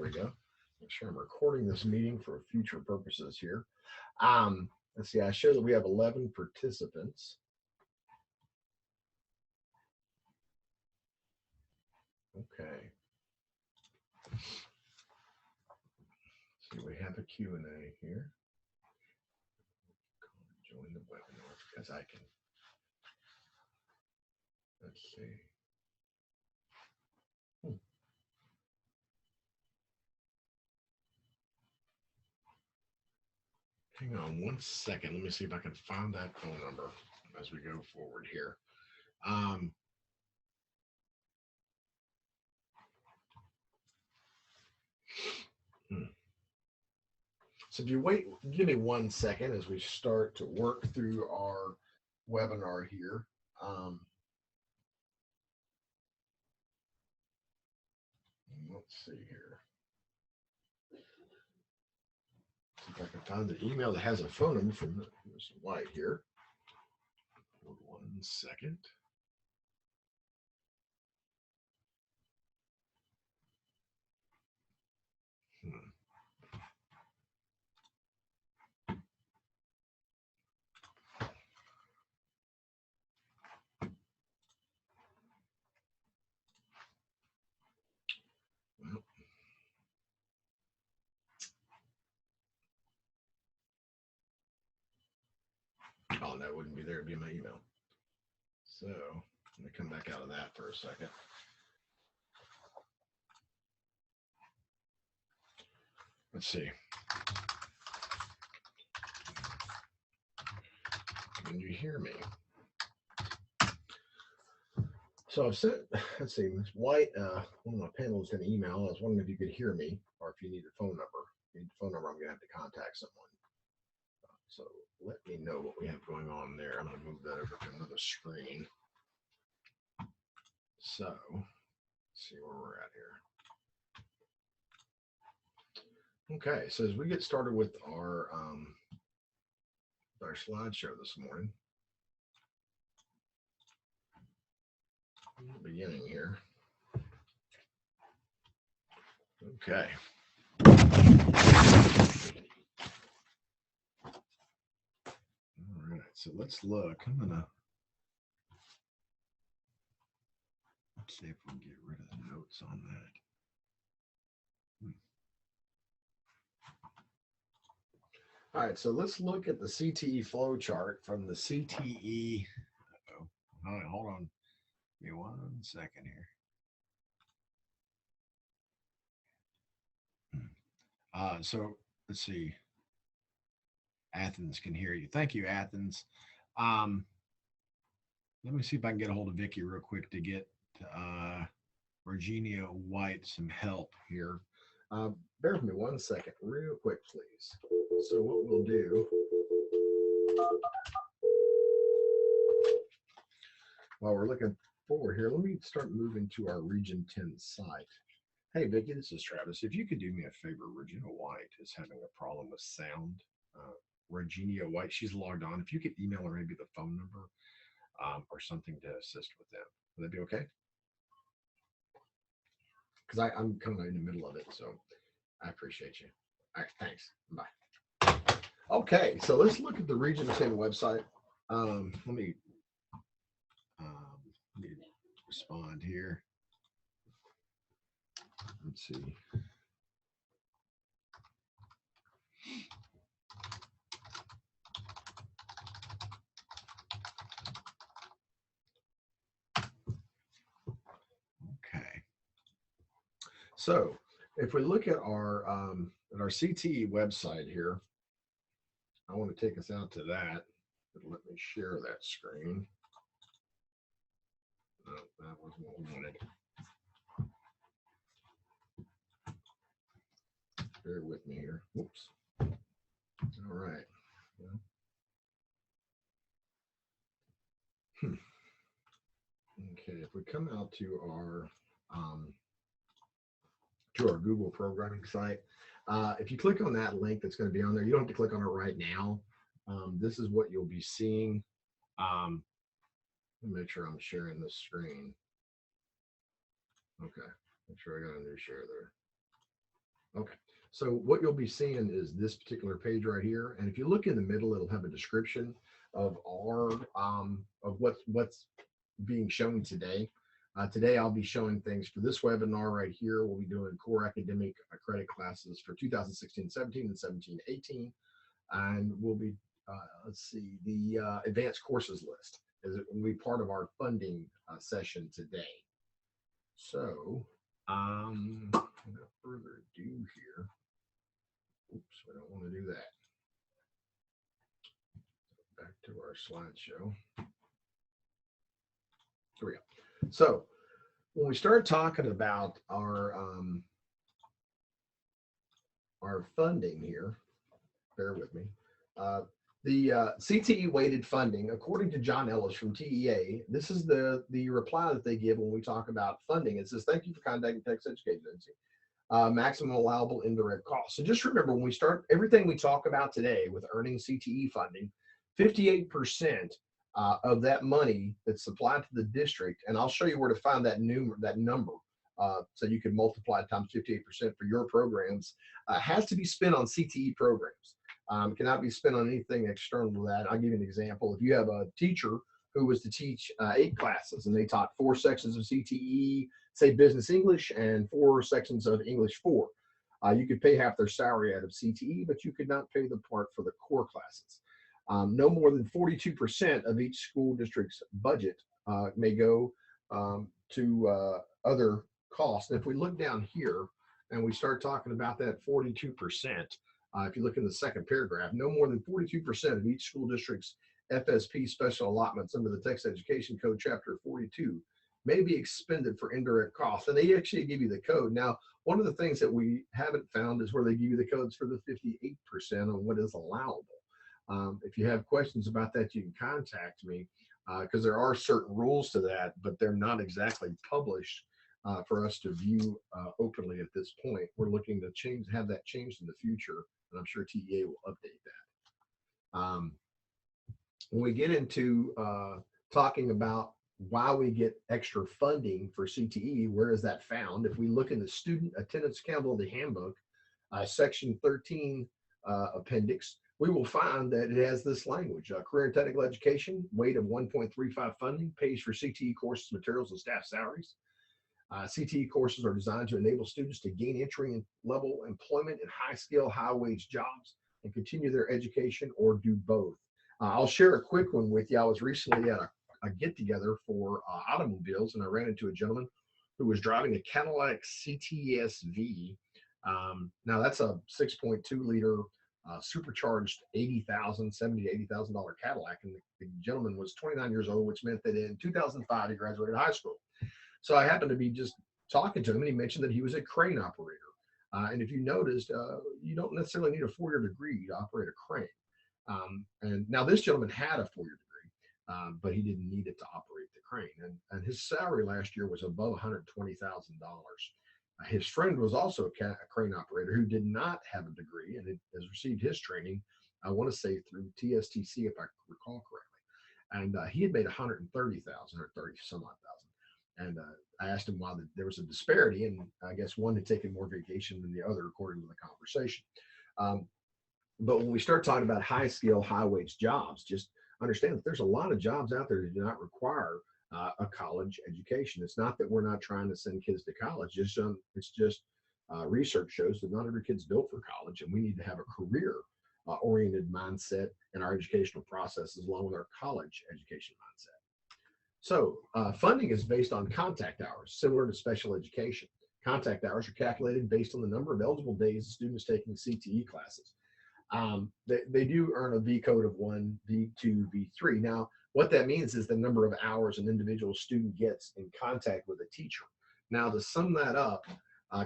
we go. Make sure I'm recording this meeting for future purposes here. Let's see, I show that we have 11 participants. Okay. So we have a Q&A here. Join the webinar because I can. Let's see. Hang on one second. Let me see if I can find that phone number as we go forward here. So if you wait, give me 1 second as we start to work through our webinar here. Let's see here. See if I can find the email that has a phone number from Ms. White here. Hold 1 second. Oh, that wouldn't be there. It'd be my email. So let me come back out of that for a second. Let's see. Can you hear me? So I've sent, let's see, Ms. White, one of my panelists going to email. I was wondering if you could hear me or if you need a phone number. If you need a phone number, I'm going to have to contact someone. So let me know what we have going on there. I'm going to move that over to another screen. So let's see where we're at here. Okay, so as we get started with our slideshow this morning, beginning here. Okay. All right, so let's look. Let's see if we can get rid of the notes on that. All right, so let's look at the CTE flow chart from the CTE. Uh-oh. All right, hold on. Give me 1 second here. So let's see. Athens can hear you. Thank you, Athens. Let me see if I can get a hold of Vicki real quick to get Virginia White some help here. Bear with me 1 second, real quick, please. So what we'll do, while we're looking forward here, let me start moving to our Region 10 site. Hey, Vicki, this is Travis. If you could do me a favor, Regina White is having a problem with sound. Regina White, she's logged on. If you could email her maybe the phone number or something to assist with them, would that be okay? Because I'm kind of in the middle of it, so I appreciate you. All right, thanks. Bye. Okay, so let's look at the Region 10 website. Let me respond here. Let's see. Okay. So if we look at our CTE website here, I want to take us out to that. Let me share that screen. No, that wasn't what we wanted. Bear with me here. Whoops. All right. Well, okay, if we come out to our Google programming site, if you click on that link that's going to be on there, you don't have to click on it right now. This is what you'll be seeing. Let me make sure I'm sharing this screen. Okay, make sure I got a new share there. Okay. So what you'll be seeing is this particular page right here. And if you look in the middle, it'll have a description of what's being shown today. Today, I'll be showing things for this webinar right here. We'll be doing core academic credit classes for 2016-17 and 17-18. And we'll be, let's see, the advanced courses list will be part of our funding session today. So, without further ado here, oops, we don't want to do that. Back to our slideshow. Here we go. So when we start talking about our funding here, bear with me. The CTE weighted funding, according to John Ellis from TEA, this is the reply that they give when we talk about funding. It says, thank you for contacting Texas Education Agency. Maximum allowable indirect costs. So just remember, when we start everything we talk about today with earning CTE funding, 58% of that money that's supplied to the district, and I'll show you where to find that number, so you can multiply times 58% for your programs, has to be spent on CTE programs. Cannot be spent on anything external to that. I'll give you an example. If you have a teacher who was to teach 8 classes and they taught 4 sections of CTE, say business English, and 4 sections of English 4, you could pay half their salary out of CTE, but you could not pay the part for the core classes. No more than 42% of each school district's budget may go to other costs. And if we look down here and we start talking about that 42%, if you look in the second paragraph, no more than 42% of each school district's FSP special allotments under the Texas Education Code, Chapter 42, may be expended for indirect costs. And they actually give you the code. Now, one of the things that we haven't found is where they give you the codes for the 58% on what is allowable. If you have questions about that, you can contact me, because there are certain rules to that, but they're not exactly published for us to view openly at this point. We're looking to have that changed in the future, and I'm sure TEA will update that. When we get into talking about why we get extra funding for CTE, where is that found? If we look in the Student Attendance Accountability Handbook, Section 13 appendix, we will find that it has this language: career and technical education, weight of 1.35 funding, pays for CTE courses, materials, and staff salaries. CTE courses are designed to enable students to gain entry level employment in high skill, high wage jobs and continue their education, or do both. I'll share a quick one with you. I was recently at a get together for automobiles, and I ran into a gentleman who was driving a Cadillac CTS-V. Now that's a 6.2 liter supercharged $70,000 to $80,000 Cadillac, and the gentleman was 29 years old, which meant that in 2005 he graduated high school. So I happened to be just talking to him, and he mentioned that he was a crane operator. And if you noticed, you don't necessarily need a 4-year degree to operate a crane. And now this gentleman had a 4-year degree, but he didn't need it to operate the crane. And his salary last year was above $120,000. His friend was also a crane operator who did not have a degree and has received his training, I want to say through TSTC, if I recall correctly. And he had made $130,000 or 30 some odd thousand. And I asked him why there was a disparity, and I guess one had taken more vacation than the other, according to the conversation. But when we start talking about high skill, high wage jobs, just understand that there's a lot of jobs out there that do not require a college education. It's not that we're not trying to send kids to college. It's just research shows that not every kid's built for college, and we need to have a career oriented mindset in our educational processes, along with our college education mindset. So funding is based on contact hours, similar to special education. Contact hours are calculated based on the number of eligible days students taking CTE classes. They do earn a V code of 1, V2, V3. Now, what that means is the number of hours an individual student gets in contact with a teacher. Now, to sum that up,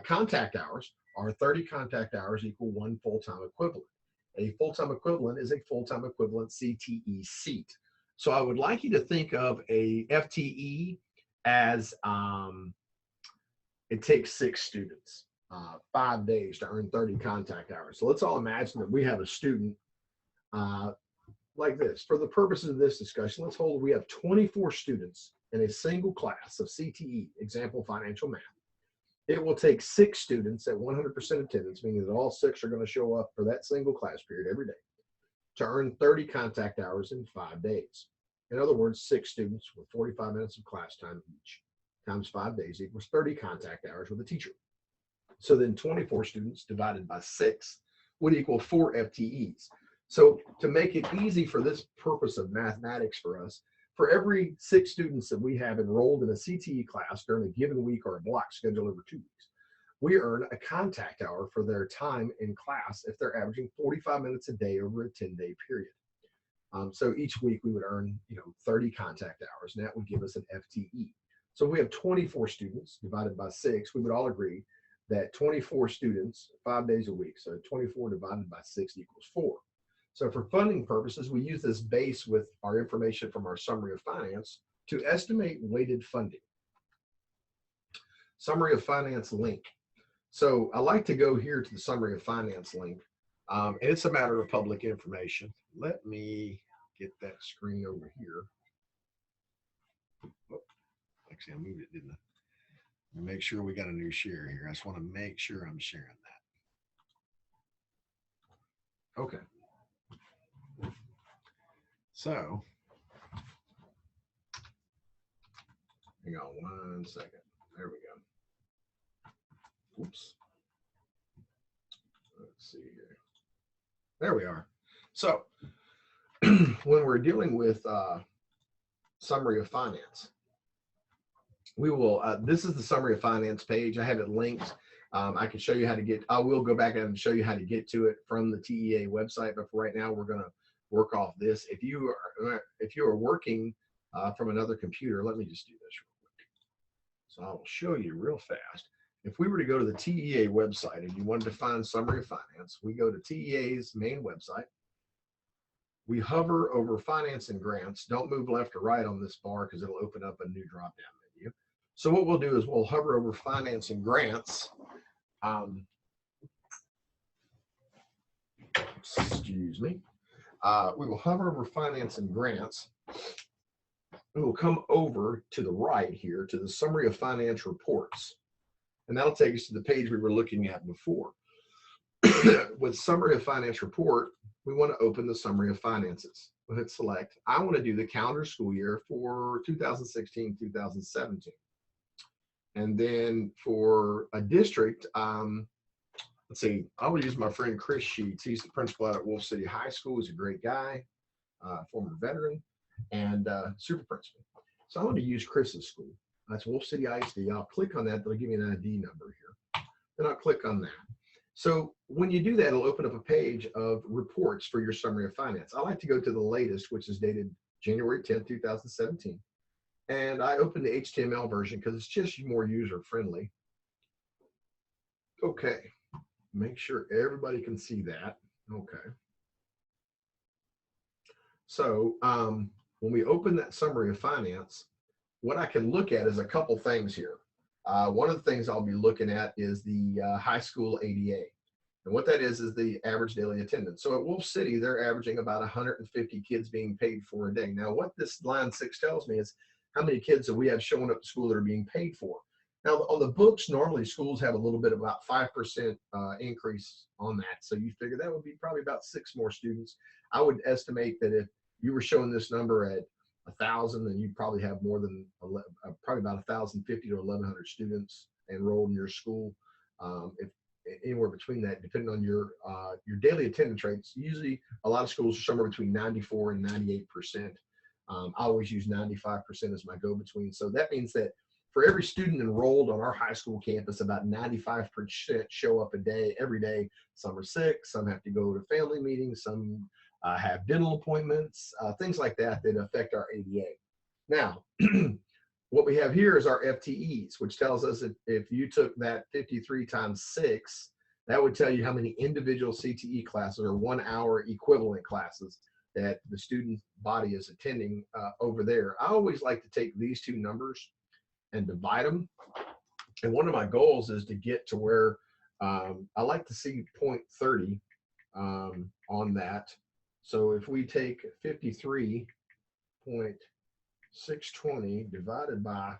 contact hours are 30 contact hours equal 1 full-time equivalent. A full-time equivalent is a full-time equivalent CTE seat. So I would like you to think of a FTE as it takes 6 students, 5 days to earn 30 contact hours. So let's all imagine that we have a student like this. For the purposes of this discussion, let's hold we have 24 students in a single class of CTE, example financial math. it will take 6 students at 100% attendance, meaning that all 6 are going to show up for that single class period every day, to earn 30 contact hours in 5 days. In other words, 6 students with 45 minutes of class time each times 5 days equals 30 contact hours with a teacher. So then 24 students divided by 6 would equal 4 FTEs. So to make it easy for this purpose of mathematics for us, for every 6 students that we have enrolled in a CTE class during a given week or a block scheduled over 2 weeks, we earn a contact hour for their time in class if they're averaging 45 minutes a day over a 10-day period. So each week we would earn 30 contact hours, and that would give us an FTE. So if we have 24 students divided by 6, we would all agree that 24 students, 5 days a week, so 24 divided by 6 equals 4. So for funding purposes, we use this base with our information from our summary of finance to estimate weighted funding. Summary of finance link. So I like to go here to the summary of finance link, and it's a matter of public information. Let me get that screen over here. Oh, actually, I moved it, didn't I? Make sure we got a new share here. I just want to make sure I'm sharing that. Okay. So, hang on 1 second. There we go. Oops. Let's see here. There we are. So, when we're dealing with summary of finance, we will, this is the summary of finance page. I have it linked. I can show you how to get, I will go back and show you how to get to it from the TEA website, but for right now, we're going to work off this. If you are working from another computer, let me just do this real quick. So I will show you real fast. If we were to go to the TEA website and you wanted to find summary of finance, we go to TEA's main website. We hover over finance and grants. Don't move left or right on this bar because it'll open up a new drop-down menu. So what we'll do is we'll hover over finance and grants. Excuse me. We will hover over finance and grants. We will come over to the right here to the summary of finance reports. And that'll take us to the page we were looking at before. With summary of finance report, we want to open the summary of finances. We'll hit select. I want to do the calendar school year for 2016-2017. And then for a district, let's see, I will use my friend Chris Sheets. He's the principal at Wolf City High School. He's a great guy, former veteran, and super principal. So I'm going to use Chris's school. That's Wolf City ISD. I'll click on that. They'll give me an ID number here. Then I'll click on that. So when you do that, it'll open up a page of reports for your summary of finance. I like to go to the latest, which is dated January 10th, 2017. And I open the HTML version because it's just more user-friendly. Okay. Make sure everybody can see that. Okay. So when we open that summary of finance, what I can look at is a couple things here. One of the things I'll be looking at is the high school ADA. And what that is the average daily attendance. So at Wolf City, they're averaging about 150 kids being paid for a day. Now, what this line 6 tells me is how many kids that we have showing up to school that are being paid for. Now, on the books, normally schools have a little bit of about 5% increase on that. So you figure that would be probably about 6 more students. I would estimate that if you were showing this number at 1,000, then you'd probably have more than probably about 1,050 to 1,100 students enrolled in your school. If anywhere between that, depending on your daily attendance rates, usually a lot of schools are somewhere between 94 and 98%. I always use 95% as my go-between. So that means that for every student enrolled on our high school campus, about 95% show up a day, every day. Some are sick, some have to go to family meetings, some have dental appointments, things like that that affect our ADA. Now, what we have here is our FTEs, which tells us if you took that 53 times 6, that would tell you how many individual CTE classes or 1 hour equivalent classes that the student body is attending over there. I always like to take these two numbers and divide them. And one of my goals is to get to where I like to see 0.30 on that. So if we take 53.620 divided by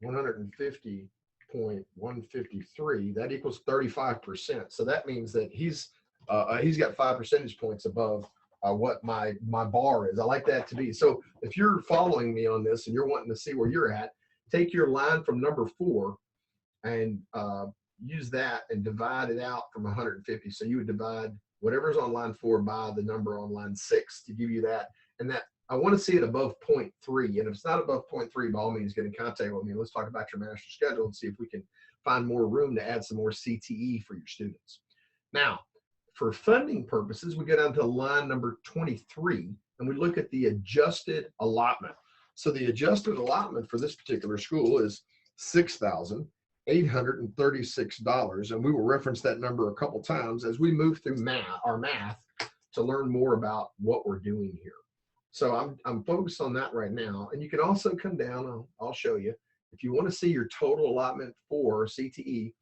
150.6, 5.153, that equals 35%. So that means that he's got 5 percentage points above what my bar is. I like that to be. So if you're following me on this and you're wanting to see where you're at, take your line from number 4 and use that and divide it out from 150. So you would divide whatever's on line 4 by the number on line 6 to give you that. And that I want to see it above 0.3. And if it's not above 0.3, by all means, get in contact with me. Let's talk about your master schedule and see if we can find more room to add some more CTE for your students. Now, for funding purposes, we go down to line number 23 and we look at the adjusted allotment. So the adjusted allotment for this particular school is $6,836, and we will reference that number a couple times as we move through our math to learn more about what we're doing here. So I'm focused on that right now, and you can also come down. I'll show you if you want to see your total allotment for CTE.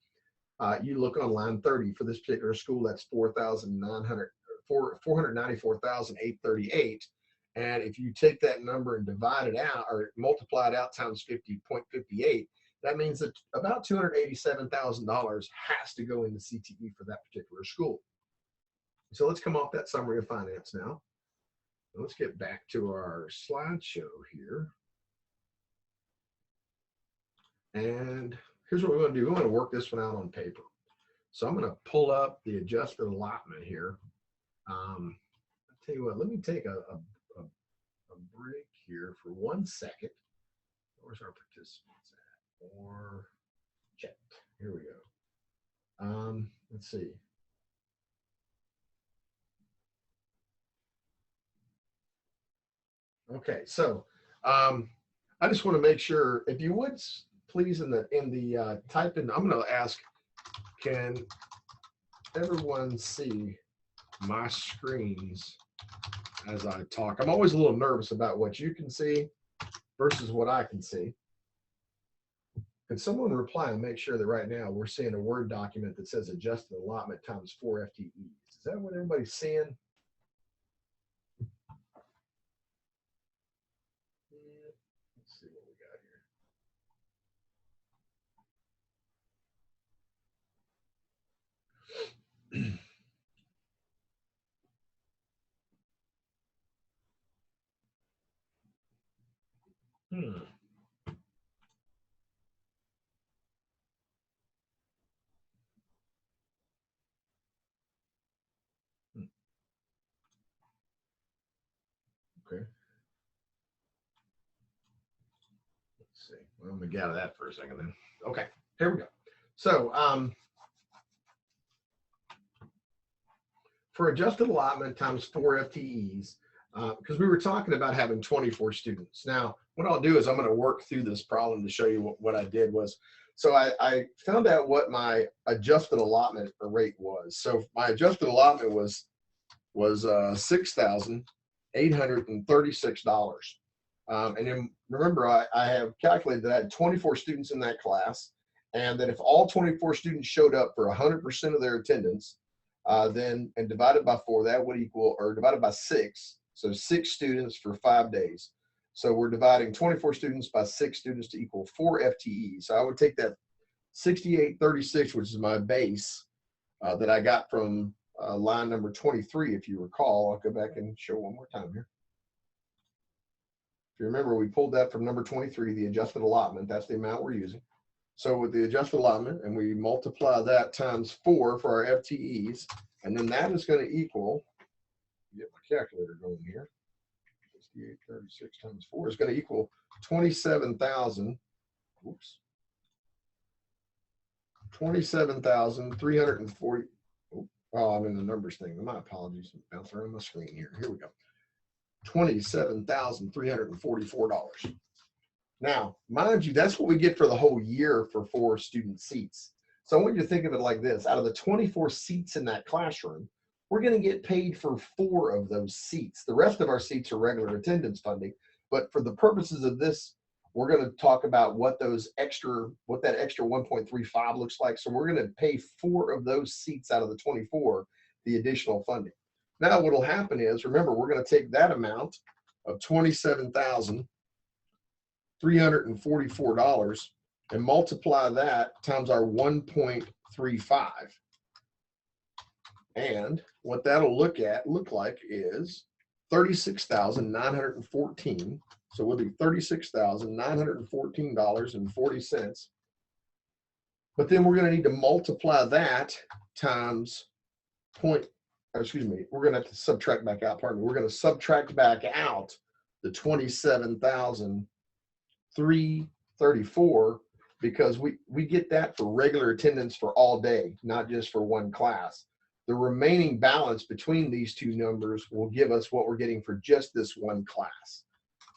You look on line 30 for this particular school. That's $494,838. And if you take that number and divide it out or multiply it out times 50.58, that means that about $287,000 has to go into CTE for that particular school. So let's come off that summary of finance now. Let's get back to our slideshow here. And here's what we want to do. We want to work this one out on paper. So I'm going to pull up the adjusted allotment here. I'll tell you what, let me take a break here for 1 second. Where's our participants at? Or check. Here we go. Let's see. Okay, so I just want to make sure, if you would please in the type in, I'm going to ask, can everyone see my screens as I talk? I'm always a little nervous about what you can see versus what I can see. Can someone reply and make sure that right now we're seeing a Word document that says adjusted allotment times 4 FTEs? Is that what everybody's seeing? Let's see what we got here. Okay. Let's see. Well, let me get out of that for a second then. Okay, here we go. So for adjusted allotment times 4 FTEs, because we were talking about having 24 students. Now, what I'll do is I'm going to work through this problem to show you what I did was, so I found out what my adjusted allotment rate was. So my adjusted allotment was $6,836. And then remember, I have calculated that I had 24 students in that class, and that if all 24 students showed up for 100% of their attendance, then and divided by 4, that would equal, or divided by 6, so 6 students for 5 days. So we're dividing 24 students by 6 students to equal 4 FTEs. So I would take that 6836, which is my base that I got from line number 23, if you recall. I'll go back and show one more time here. If you remember, we pulled that from number 23, the adjusted allotment. That's the amount we're using. So with the adjusted allotment, and we multiply that times 4 for our FTEs, and then that is going to equal, get my calculator going here, 6836 times 4 is going to equal 27,000, oops, 27,340. Oh, I'm in the numbers thing. My apologies. I'm bouncing around my screen here. Here we go. $27,344. Now, mind you, that's what we get for the whole year for 4 student seats. So I want you to think of it like this. Out of the 24 seats in that classroom, we're going to get paid for 4 of those seats. The rest of our seats are regular attendance funding. But for the purposes of this, we're going to talk about what that extra 1.35 looks like. So we're going to pay 4 of those seats out of the 24, the additional funding. Now what will happen is, remember, we're going to take that amount of $27,344 and multiply that times our 1.35. And what that'll look like is 36,914. So we'll do $36,914.40. But then we're going to need to multiply that times we're going to have to subtract back out, we're going to subtract back out the 27,334 because we get that for regular attendance for all day, not just for one class. The remaining balance between these two numbers will give us what we're getting for just this one class.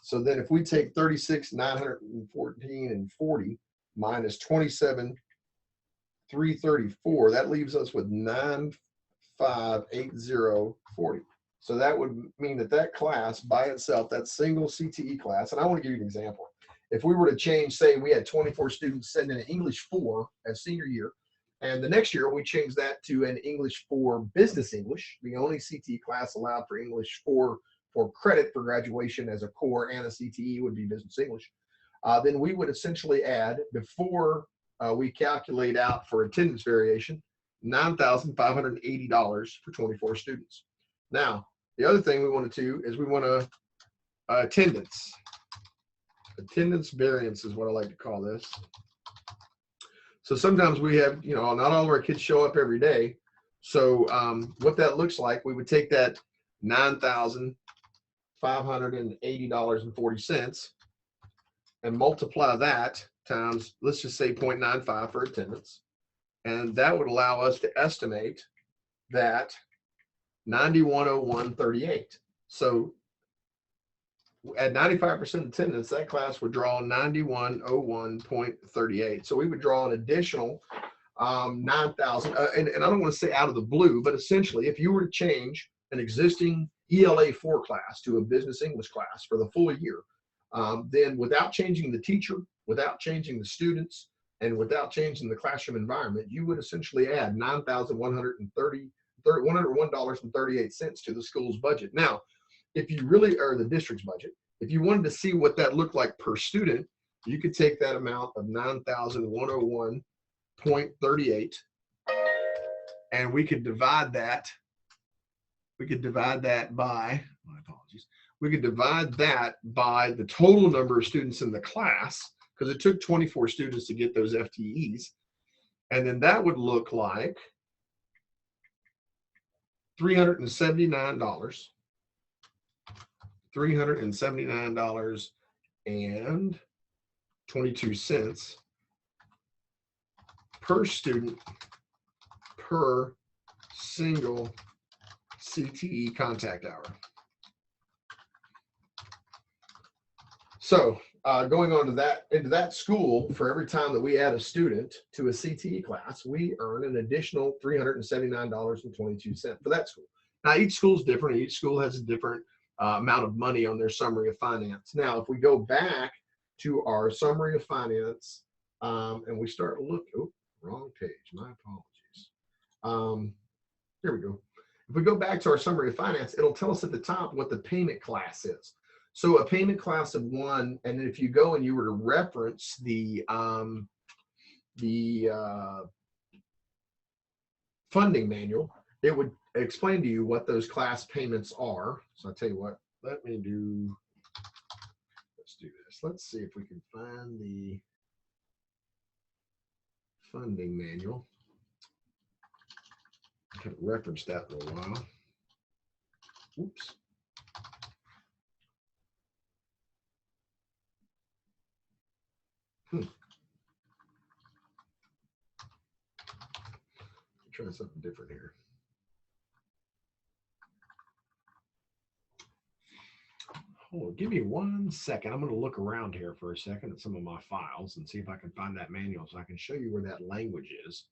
So then if we take 36,914 and 40 minus 27,334, that leaves us with 9,580.40. So that would mean that class by itself, that single CTE class, and I want to give you an example. If we were to change, say we had 24 students sending an English 4 as senior year, and the next year we change that to an English 4 business English, the only CTE class allowed for English 4 for credit for graduation as a core and a CTE would be business English. Then we would essentially add, before we calculate out for attendance variation, $9,580 for 24 students. Now, the other thing we want to do is we want to attendance variance is what I like to call this. So sometimes we have, not all of our kids show up every day. So what that looks like, we would take that $9,580.40 and multiply that times, let's just say 0.95 for attendance. And that would allow us to estimate that 9101.38. So at 95% attendance, that class would draw 9101.38. So we would draw an additional 9,000. And I don't want to say out of the blue, but essentially, if you were to change an existing ELA 4 class to a business English class for the full year, then without changing the teacher, without changing the students, and without changing the classroom environment, you would essentially add $101.38 to the school's budget. Now, if you really are the district's budget, if you wanted to see what that looked like per student, you could take that amount of 9,101.38 and we could divide that by, my apologies, we could divide that by the total number of students in the class, because it took 24 students to get those FTEs. And then that would look like $379.22 per student per single CTE contact hour. So going on to into that school, for every time that we add a student to a CTE class, we earn an additional $379.22 for that school. Now, each school is different. Each school has a different amount of money on their summary of finance. Now, if we go back to our summary of finance and we start looking, wrong page, my apologies. Here we go. If we go back to our summary of finance, it'll tell us at the top what the payment class is. So a payment class of 1, and if you go and you were to reference the funding manual, it would explain to you what those class payments are. So I'll tell you what, let's do this. Let's see if we can find the funding manual. I haven't referenced that in a while. Oops. Try something different here. Hold on, give me 1 second. I'm going to look around here for a second at some of my files and see if I can find that manual so I can show you where that language is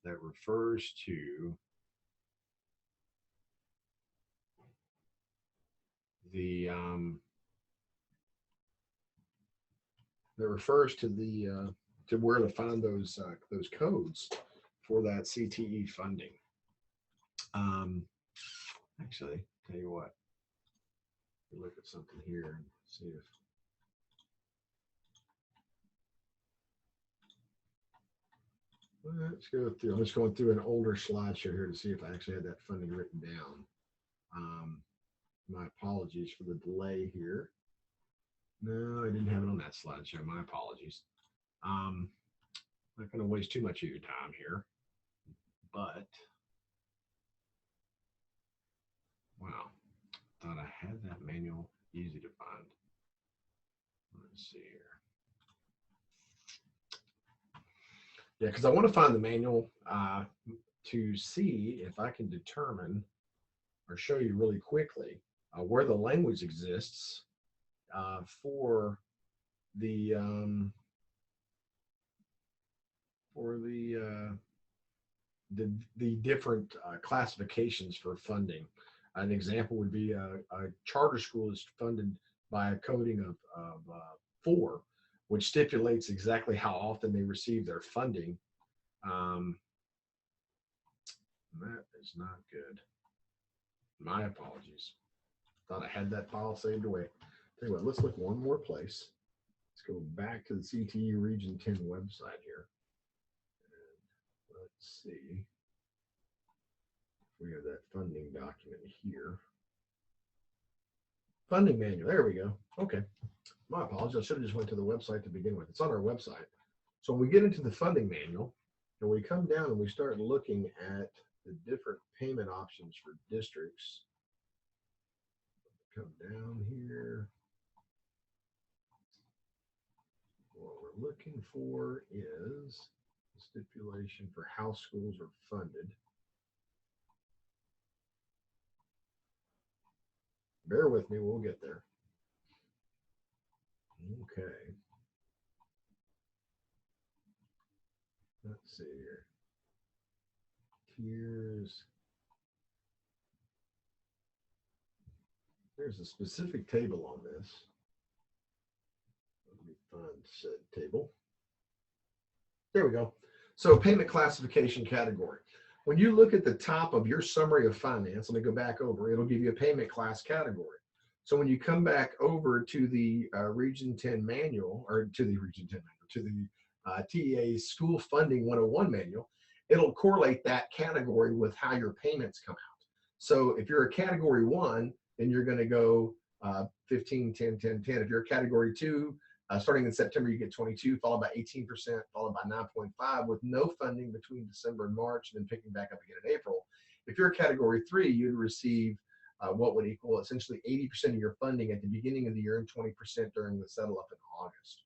that refers to the to where to find those codes for that CTE funding. Actually, tell you what, look at something here and see if Let's go through. I'm just going through an older slideshow here to see if I actually had that funding written down. My apologies for the delay here. No, I didn't have it on that slideshow. My apologies. Not going to waste too much of your time here, but wow, thought I had that manual easy to find. Let's see here. Yeah, because I want to find the manual to see if I can determine or show you really quickly where the language exists for the different classifications for funding. An example would be a charter school is funded by a coding of 4, which stipulates exactly how often they receive their funding. That is not good. My apologies. Thought I had that file saved away. Tell you what, let's look one more place. Let's go back to the CTE Region 10 website here. And let's see if we have that funding document here. Funding manual, there we go. Okay, my apologies. I should have just went to the website to begin with. It's on our website. So when we get into the funding manual and we come down and we start looking at the different payment options for districts, come down here. What we're looking for is the stipulation for how schools are funded. Bear with me, we'll get there. Okay. Let's see here. There's a specific table on this. Let me find said table. There we go. So payment classification category. When you look at the top of your summary of finance, let me go back over, it'll give you a payment class category. So when you come back over to the Region 10 manual, or to the Region 10 manual, to the TEA School Funding 101 manual, it'll correlate that category with how your payments come out. So if you're a category 1, then you're going to go 15, 10, 10, 10. If you're a category 2, starting in September, you get 22, followed by 18%, followed by 9.5, with no funding between December and March, and then picking back up again in April. If you're a category 3, you'd receive what would equal essentially 80% of your funding at the beginning of the year and 20% during the settle up in August.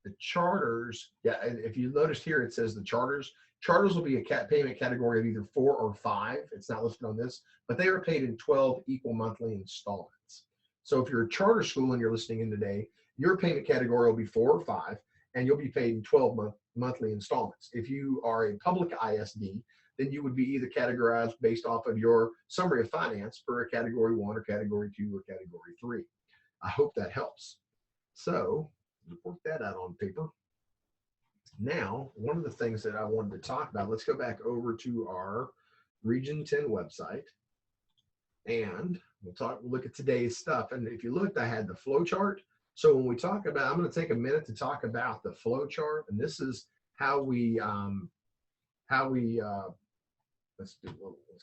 The charters, yeah, if you noticed here, it says the charters. Charters will be a payment category of either 4 or 5. It's not listed on this, but they are paid in 12 equal monthly installments. So if you're a charter school and you're listening in today, your payment category will be 4 or 5, and you'll be paid in 12 monthly installments. If you are a public ISD, then you would be either categorized based off of your summary of finance for a category 1 or category 2 or category 3. I hope that helps. So work that out on paper. Now, one of the things that I wanted to talk about, let's go back over to our Region 10 website, and we'll look at today's stuff. And if you looked, I had the flow chart. So when we talk about, I'm going to take a minute to talk about the flow chart, and this is how we let's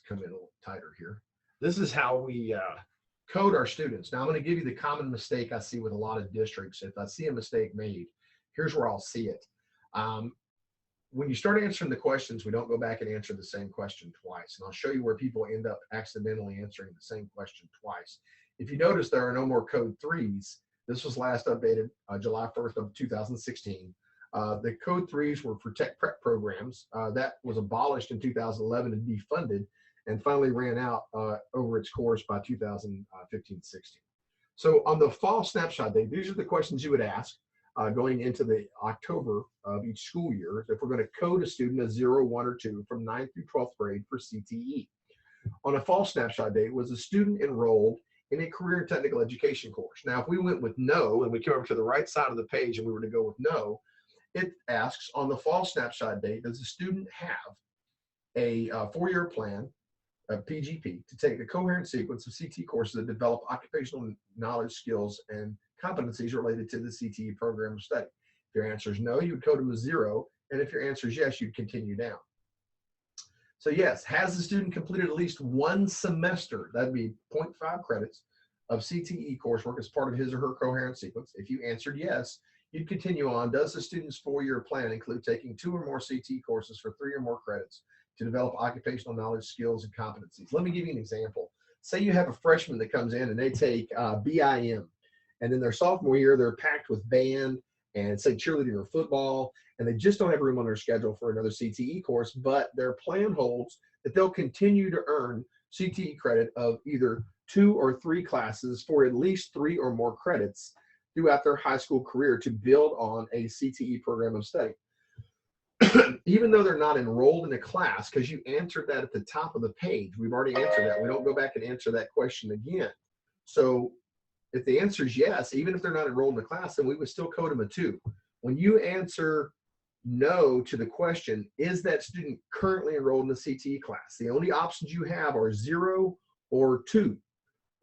come in a little tighter here. This is how we code our students. Now I'm going to give you the common mistake I see with a lot of districts. If I see a mistake made, here's where I'll see it. When you start answering the questions, we don't go back and answer the same question twice. And I'll show you where people end up accidentally answering the same question twice. If you notice, there are no more code 3s. This was last updated July 1st of 2016. The code 3s were for tech prep programs. That was abolished in 2011 and defunded, and finally ran out over its course by 2015-16. So on the fall snapshot date, these are the questions you would ask going into the October of each school year if we're going to code a student a 0, 1, or 2 from 9th through 12th grade for CTE. On a fall snapshot date, was a student enrolled in a career and technical education course? Now, if we went with no, and we came over to the right side of the page and we were to go with no, it asks on the fall snapshot date, does the student have a 4-year plan, a PGP, to take a coherent sequence of CTE courses that develop occupational knowledge, skills, and competencies related to the CTE program of study? If your answer is no, you would code them a 0 And if your answer is yes, you'd continue down. So yes, has the student completed at least one semester, that'd be 0.5 credits, of CTE coursework as part of his or her coherent sequence? If you answered yes, you'd continue on. Does the student's 4-year plan include taking 2 or more CTE courses for 3 or more credits to develop occupational knowledge, skills, and competencies? Let me give you an example. Say you have a freshman that comes in and they take BIM, and then their sophomore year, they're packed with band and say cheerleading or football, and they just don't have room on their schedule for another CTE course, but their plan holds that they'll continue to earn CTE credit of either 2 or 3 classes for at least 3 or more credits throughout their high school career to build on a CTE program of study. Even though they're not enrolled in a class, because you answered that at the top of the page. We've already answered that. We don't go back and answer that question again. So if the answer is yes, even if they're not enrolled in a class, then we would still code them a 2. When you answer no to the question, is that student currently enrolled in a CTE class? The only options you have are 0 or 2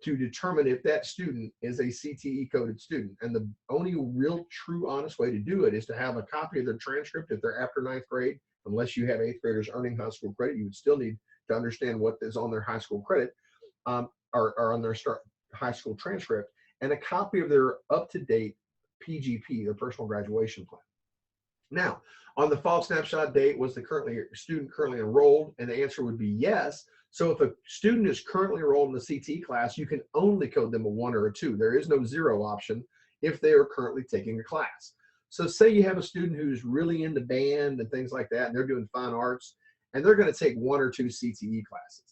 to determine if that student is a CTE coded student. And the only real true honest way to do it is to have a copy of their transcript if they're after 9th grade. Unless you have 8th graders earning high school credit, you would still need to understand what is on their high school credit or on their high school transcript, and a copy of their up-to-date PGP, their personal graduation plan. Now, on the fall snapshot date, was the student currently enrolled? And the answer would be yes. So if a student is currently enrolled in the CTE class, you can only code them a 1 or a 2. There is no 0 option if they are currently taking a class. So say you have a student who's really into band and things like that, and they're doing fine arts, and they're going to take 1 or 2 CTE classes.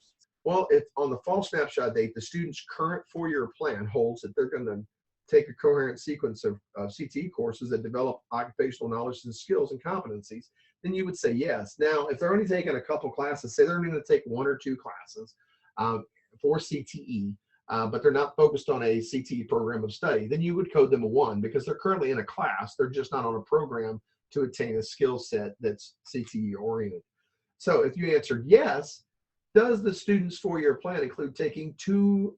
Well, if on the fall snapshot date, the student's current 4-year plan holds that they're going to take a coherent sequence of CTE courses that develop occupational knowledge and skills and competencies, then you would say yes. Now, if they're only taking a couple classes, say they're going to take 1 or 2 classes for CTE, but they're not focused on a CTE program of study, then you would code them a 1 because they're currently in a class. They're just not on a program to attain a skill set that's CTE oriented. So if you answered yes, does the student's 4-year plan include taking 2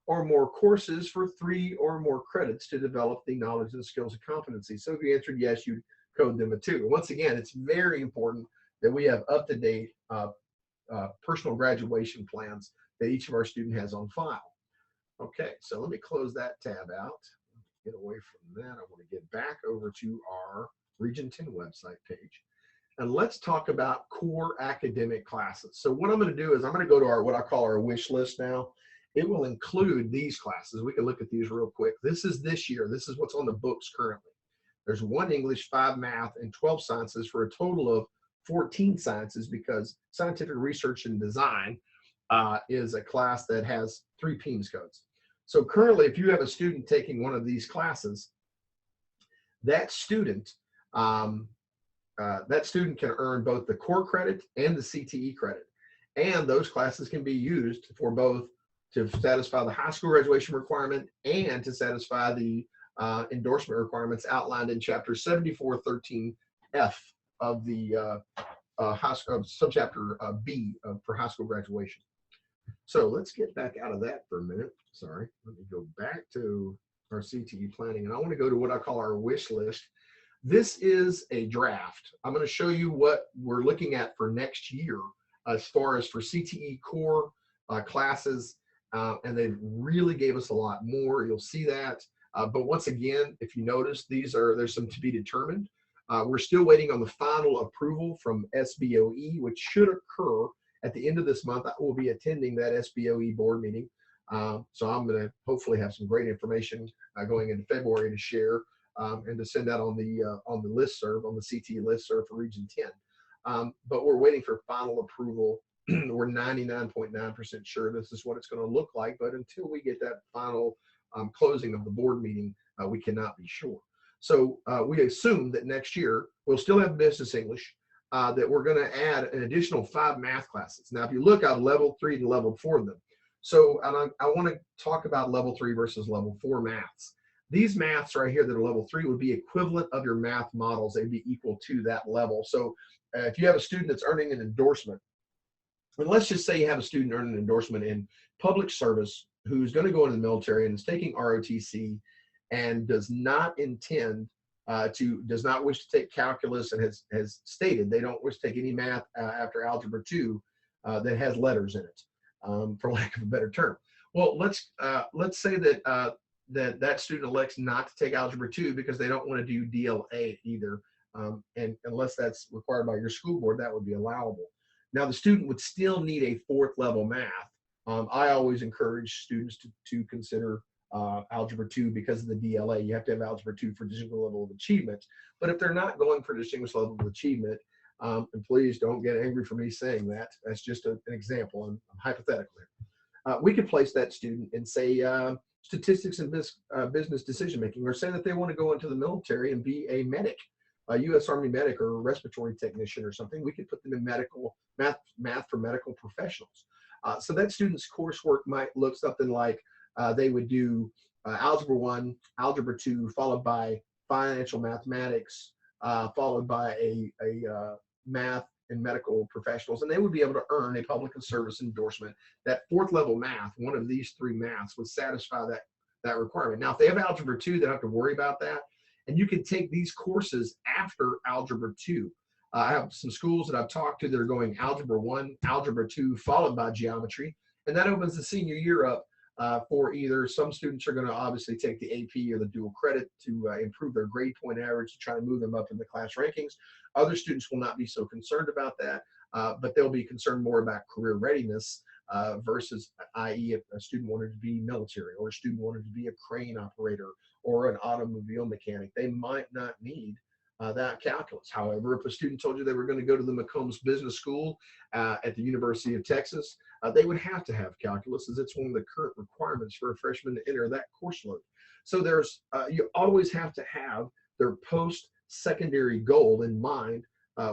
or more courses for 3 or more credits to develop the knowledge and skills and competencies? So if you answered yes, you'd code them a 2. Once again, it's very important that we have up-to-date personal graduation plans that each of our students has on file. Okay, so let me close that tab out. Get away from that. I want to get back over to our Region 10 website page. And let's talk about core academic classes. So what I'm going to do is I'm going to go to our what I call our wish list now. It will include these classes. We can look at these real quick. This is this year. This is what's on the books currently. There's 1 English, 5 math, and 12 sciences for a total of 14 sciences, because scientific research and design is a class that has 3 PEMS codes. So currently, if you have a student taking one of these classes, that student can earn both the core credit and the CTE credit. And those classes can be used for both to satisfy the high school graduation requirement and to satisfy the endorsement requirements outlined in Chapter 7413F of the high school subchapter B for high school graduation. So let's get back out of that for a minute. Sorry, let me go back to our CTE planning, and I want to go to what I call our wish list. This is a draft. I'm going to show you what we're looking at for next year as far as for CTE core classes, and they really gave us a lot more. You'll see that. But once again, if you notice, there's some to be determined. We're still waiting on the final approval from SBOE, which should occur at the end of this month. I will be attending that SBOE board meeting. So I'm going to hopefully have some great information going into February to share and to send out on the listserv, on the CTE listserv for Region 10. But we're waiting for final approval. We're 99.9% sure this is what it's going to look like. But until we get that final closing of the board meeting, we cannot be sure. So we assume that next year we'll still have business English, that we're going to add an additional 5 math classes. Now, if you look at level 3 and level 4 of them, so I want to talk about level 3 versus level 4 maths. These maths right here that are level 3 would be equivalent of your math models. They'd be equal to that level. So if you have a student that's earning an endorsement, and let's just say you have a student earning an endorsement in public service who's going to go into the military and is taking ROTC and does not intend does not wish to take calculus and has stated they don't wish to take any math after algebra 2 that has letters in it, for lack of a better term. Well, let's say that that student elects not to take algebra 2 because they don't want to do DLA either, and unless that's required by your school board, that would be allowable. Now, the student would still need a 4th level math. I always encourage students to consider algebra 2 because of the DLA. You have to have algebra 2 for distinguished level of achievement. But if they're not going for distinguished level of achievement, and please don't get angry for me saying that. That's just an example. I'm hypothetical here. We could place that student in, say, statistics and business decision making, or say that they want to go into the military and be a medic, a U.S. Army medic or a respiratory technician or something. We could put them in medical math for medical professionals. So that student's coursework might look something like they would do algebra 1, algebra 2, followed by financial mathematics, followed by a math and medical professionals, and they would be able to earn a public service endorsement. That 4th level math, one of these 3 maths, would satisfy that requirement. Now, if they have algebra 2, they don't have to worry about that, and you can take these courses after algebra 2. I have some schools that I've talked to that are going algebra 1, algebra 2, followed by geometry, and that opens the senior year up for either some students are going to obviously take the AP or the dual credit to improve their grade point average to try to move them up in the class rankings. Other students will not be so concerned about that, but they'll be concerned more about career readiness versus, i.e., if a student wanted to be military or a student wanted to be a crane operator or an automobile mechanic. They might not need that calculus. However, if a student told you they were going to go to the McCombs Business School at the University of Texas, they would have to have calculus, as it's one of the current requirements for a freshman to enter that course load. So there's you always have to have their post-secondary goal in mind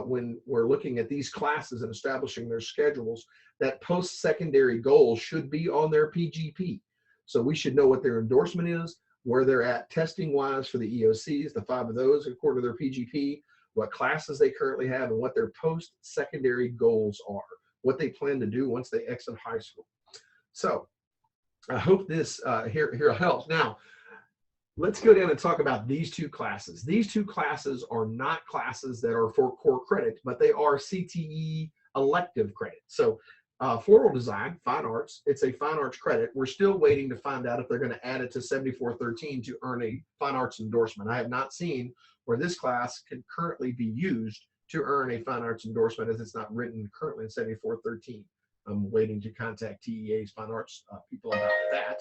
when we're looking at these classes and establishing their schedules. That post-secondary goal should be on their PGP. So we should know what their endorsement is, where they're at testing wise for the EOCs, the 5 of those according to their PGP, what classes they currently have, and what their post-secondary goals are, what they plan to do once they exit high school. So I hope this here helps. Now, let's go down and talk about these 2 classes. These 2 classes are not classes that are for core credit, but they are CTE elective credit. So floral design, fine arts, it's a fine arts credit. We're still waiting to find out if they're going to add it to 7413 to earn a fine arts endorsement. I have not seen where this class can currently be used to earn a fine arts endorsement, as it's not written currently in 7413. I'm waiting to contact TEA's fine arts people about that.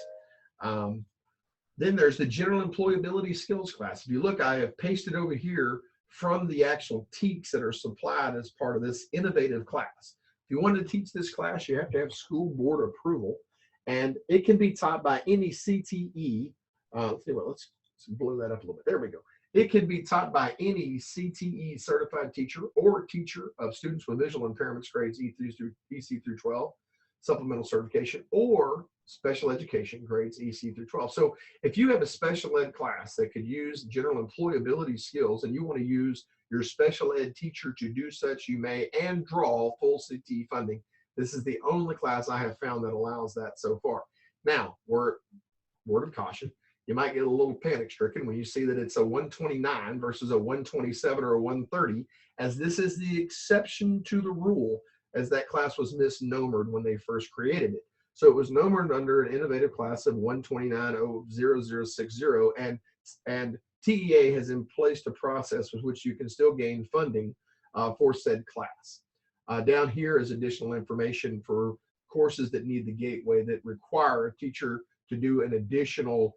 Then there's the general employability skills class. If you look, I have pasted over here from the actual TEKS that are supplied as part of this innovative class. If you want to teach this class, you have to have school board approval, and it can be taught by any CTE. Let's blow that up a little bit. There we go. It can be taught by any CTE certified teacher or teacher of students with visual impairments grades EC through 12, supplemental certification, or special education grades EC through 12. So if you have a special ed class that could use general employability skills and you want to use your special ed teacher to do such, you may, and draw full CTE funding. This is the only class I have found that allows that so far. Now, word of caution, you might get a little panic stricken when you see that it's a 129 versus a 127 or a 130, as this is the exception to the rule, as that class was misnomered when they first created it. So it was nomered under an innovative class of 129.00060, and TEA has in place a process with which you can still gain funding for said class. Down here is additional information for courses that need the gateway that require a teacher to do an additional,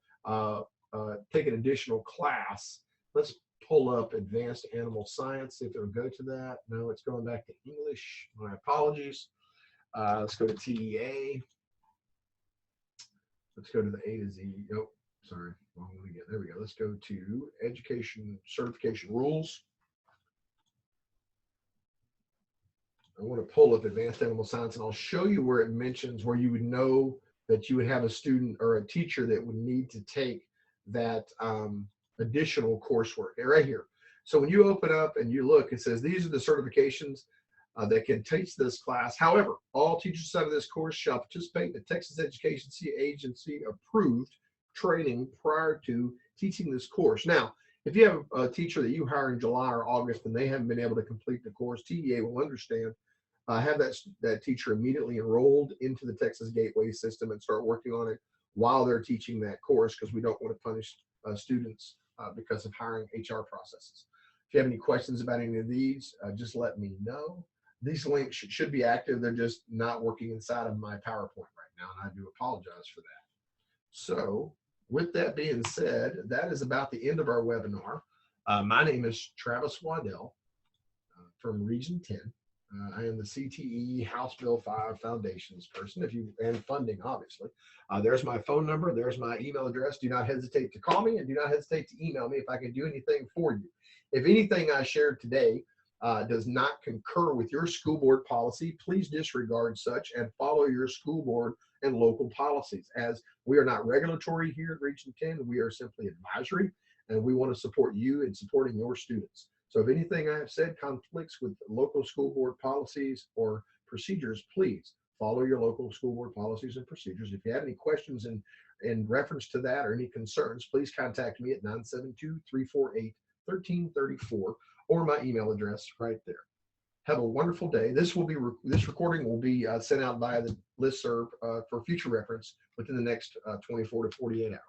take an additional class. Let's pull up advanced animal science, see if it'll go to that. No, it's going back to English. My apologies. Let's go to TEA. Let's go to the A to Z. Oh, sorry, wrong one again. There we go. Let's go to education certification rules. I want to pull up advanced animal science, and I'll show you where it mentions where you would know that you would have a student or a teacher that would need to take that additional coursework right here. So when you open up and you look, it says these are the certifications that can teach this class. However, all teachers out of this course shall participate in the Texas Education Agency approved training prior to teaching this course. Now, If you have a teacher that you hire in July or August and they haven't been able to complete the course, TEA will understand. Have that teacher immediately enrolled into the Texas Gateway system and start working on it while they're teaching that course, because we don't want to punish students because of hiring HR processes. If you have any questions about any of these, just let me know. These links should be active. They're just not working inside of my PowerPoint right now, and I do apologize for that. So with that being said, that is about the end of our webinar. My name is Travis Waddell from Region 10. I am the CTE House Bill 5 Foundations person, and funding, obviously. There's my phone number. There's my email address. Do not hesitate to call me, and do not hesitate to email me if I can do anything for you. If anything I shared today does not concur with your school board policy, please disregard such and follow your school board and local policies. As we are not regulatory here at Region 10, we are simply advisory, and we want to support you in supporting your students. So if anything I have said conflicts with local school board policies or procedures, please follow your local school board policies and procedures. If you have any questions in reference to that or any concerns, please contact me at 972-348-1334 or my email address right there. Have a wonderful day. This recording will be sent out via the listserv for future reference within the next 24 to 48 hours.